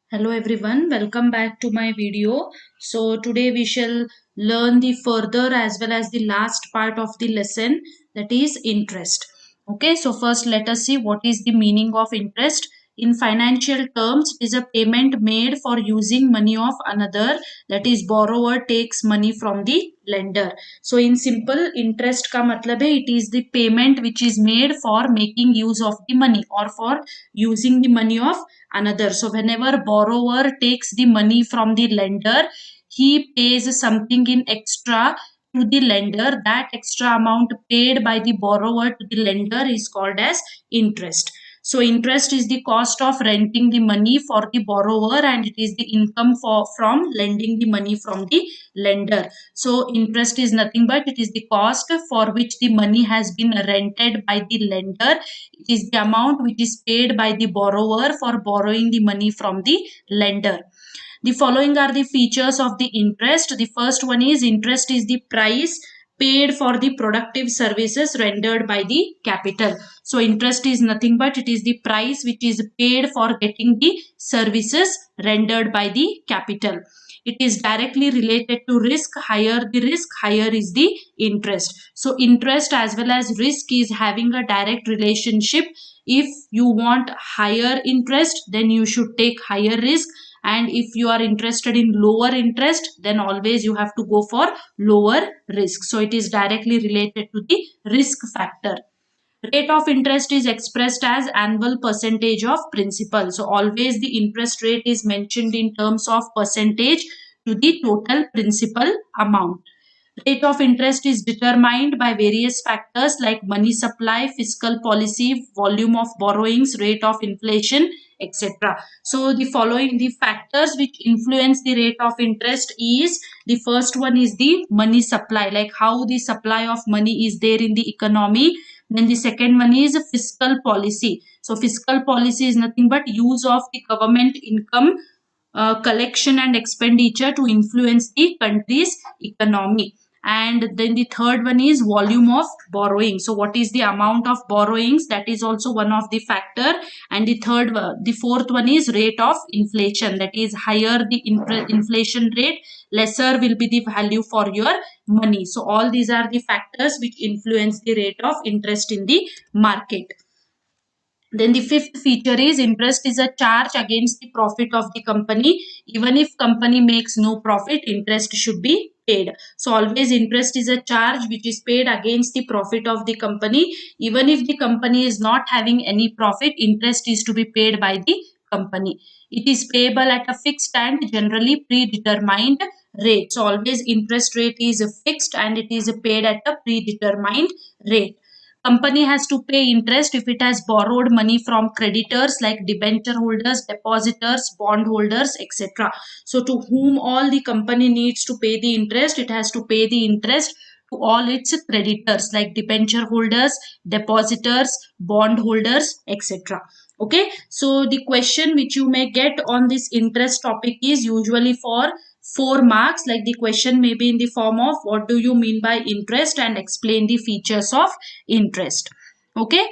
Hello everyone, welcome back to my video. So today we shall learn the further as well as the last part of the lesson, that is interest. Okay, so first let us see what is the meaning of interest. In financial terms, it is a payment made for using money of another, that is borrower takes money from the lender. So in simple, interest का मतलब है it is the payment which is made for making use of the money or for using the money of another. So whenever borrower takes the money from the lender, he pays something in extra to the lender. That extra amount paid by the borrower to the lender is called as interest. So interest is the cost of renting the money for the borrower, and it is the income from lending the money from the lender. So interest is nothing but it is the cost for which the money has been rented by the lender. It is the amount which is paid by the borrower for borrowing the money from the lender. The following are the features of the interest. The first one is interest is the price paid for the productive services rendered by the capital. So interest is nothing but it is the price which is paid for getting the services rendered by the capital. It is directly related to risk. Higher the risk, higher is the interest. So interest as well as risk is having a direct relationship. If you want higher interest, then you should take higher risk, and if you are interested in lower interest, then always you have to go for lower risk. So it is directly related to the risk factor. Rate of interest is expressed as annual percentage of principal. So always the interest rate is mentioned in terms of percentage to the total principal amount. Rate of interest is determined by various factors like money supply, fiscal policy, volume of borrowings, rate of inflation, etc. So the following the factors which influence the rate of interest is, the first one is the money supply, like how the supply of money is there in the economy. Then the second one is fiscal policy. So fiscal policy is nothing but use of the government income, collection and expenditure to influence the country's economy. And then the third one is volume of borrowing. So what is the amount of borrowings, that is also one of the factor. And the fourth one is rate of inflation, that is higher the inflation rate, lesser will be the value for your money. So all these are the factors which influence the rate of interest in the market. Then the fifth feature is interest is a charge against the profit of the company. Even if company makes no profit, interest should be paid. So always interest is a charge which is paid against the profit of the company. Even if the company is not having any profit, interest is to be paid by the company. It is payable at a fixed and generally predetermined rate. So always interest rate is fixed and it is paid at a predetermined rate. Company has to pay interest if it has borrowed money from creditors like debenture holders, depositors, bond holders, etc. So to whom all the company needs to pay the interest, it has to pay the interest to all its creditors like debenture holders, depositors, bond holders, etc. Okay, so the question which you may get on this interest topic is usually for 4 marks. Like the question may be in the form of what do you mean by interest and explain the features of interest. Okay,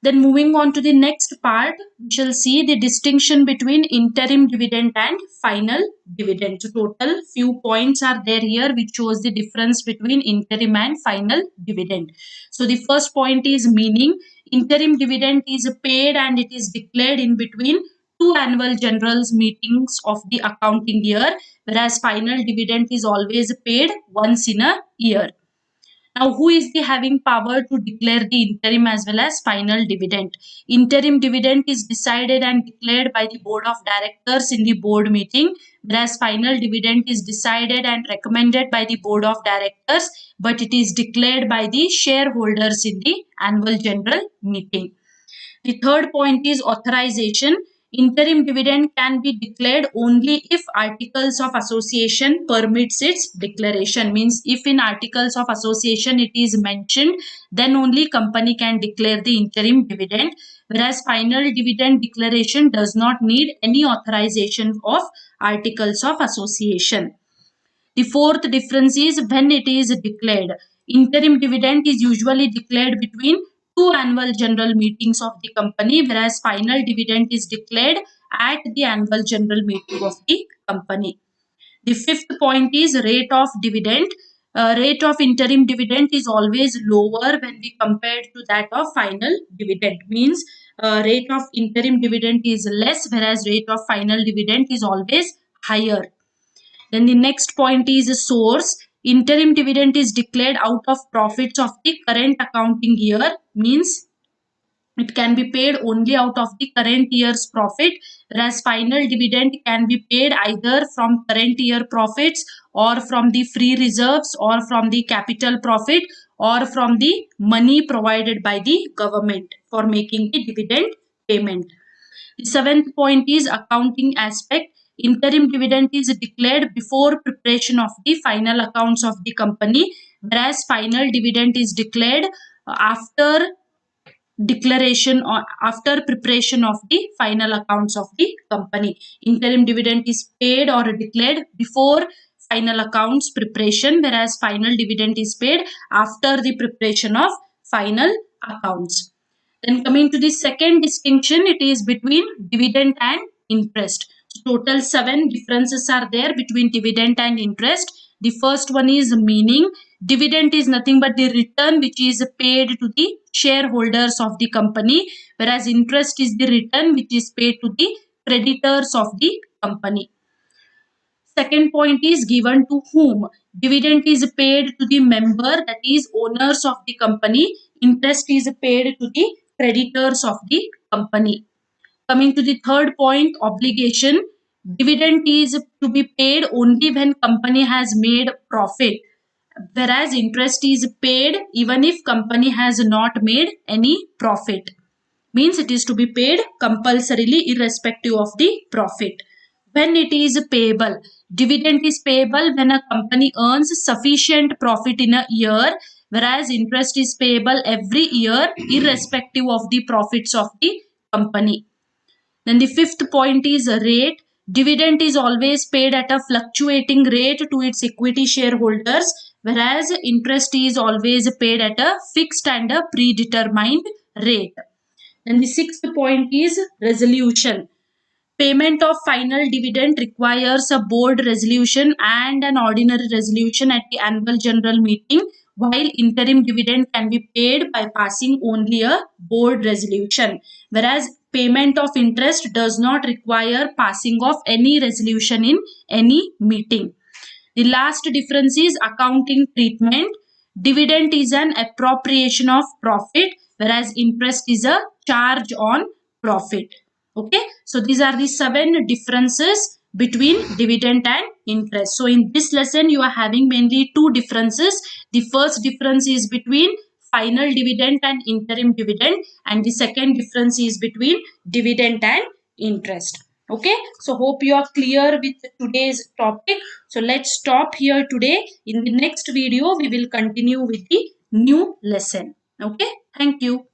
then moving on to the next part, we shall see the distinction between interim dividend and final dividend. So total few points are there here which shows the difference between interim and final dividend. So the first point is meaning. Interim dividend is paid and it is declared in between two annual generals meetings of the accounting year, whereas final dividend is always paid once in a year. Now, who is the having power to declare the interim as well as final dividend? Interim dividend is decided and declared by the board of directors in the board meeting, whereas final dividend is decided and recommended by the board of directors, but it is declared by the shareholders in the annual general meeting. The third point is authorization. Interim dividend can be declared only if articles of association permits its declaration. Means if in articles of association it is mentioned, then only company can declare the interim dividend. Whereas final dividend declaration does not need any authorization of articles of association. The fourth difference is when it is declared. Interim dividend is usually declared between two annual general meetings of the company, whereas final dividend is declared at the annual general meeting of the company. The fifth point is rate of dividend. Rate of interim dividend is always lower when we compare to that of final dividend. Means rate of interim dividend is less, whereas rate of final dividend is always higher. Then the next point is a source. Interim dividend is declared out of profits of the current accounting year. Means it can be paid only out of the current year's profit, whereas final dividend can be paid either from current year profits or from the free reserves or from the capital profit or from the money provided by the government for making the dividend payment. The seventh point is accounting aspect. Interim dividend is declared before preparation of the final accounts of the company, whereas final dividend is declared after declaration or after preparation of the final accounts of the company. Interim dividend is paid or declared before final accounts preparation, whereas final dividend is paid after the preparation of final accounts. Then coming to the second distinction, it is between dividend and interest. So total 7 differences are there between dividend and interest. The first one is meaning. Dividend is nothing but the return which is paid to the shareholders of the company, whereas interest is the return which is paid to the creditors of the company. Second point is given to whom. Dividend is paid to the member, that is owners of the company. Interest is paid to the creditors of the company. Coming to the third point, obligation. Dividend is to be paid only when company has made profit, whereas interest is paid even if company has not made any profit. Means it is to be paid compulsorily irrespective of the profit. When it is payable, dividend is payable when a company earns sufficient profit in a year, whereas interest is payable every year irrespective of the profits of the company. Then the fifth point is rate. Dividend is always paid at a fluctuating rate to its equity shareholders, whereas interest is always paid at a fixed and a predetermined rate. And the sixth point is resolution. Payment of final dividend requires a board resolution and an ordinary resolution at the annual general meeting, while interim dividend can be paid by passing only a board resolution, whereas payment of interest does not require passing of any resolution in any meeting. The last difference is accounting treatment. Dividend is an appropriation of profit, whereas interest is a charge on profit. Okay, so these are the 7 differences between dividend and interest. So in this lesson, you are having mainly 2 differences. The first difference is between final dividend and interim dividend, and the second difference is between dividend and interest. Okay, so hope you are clear with today's topic. So let's stop here today. In the next video, we will continue with the new lesson. Okay, thank you.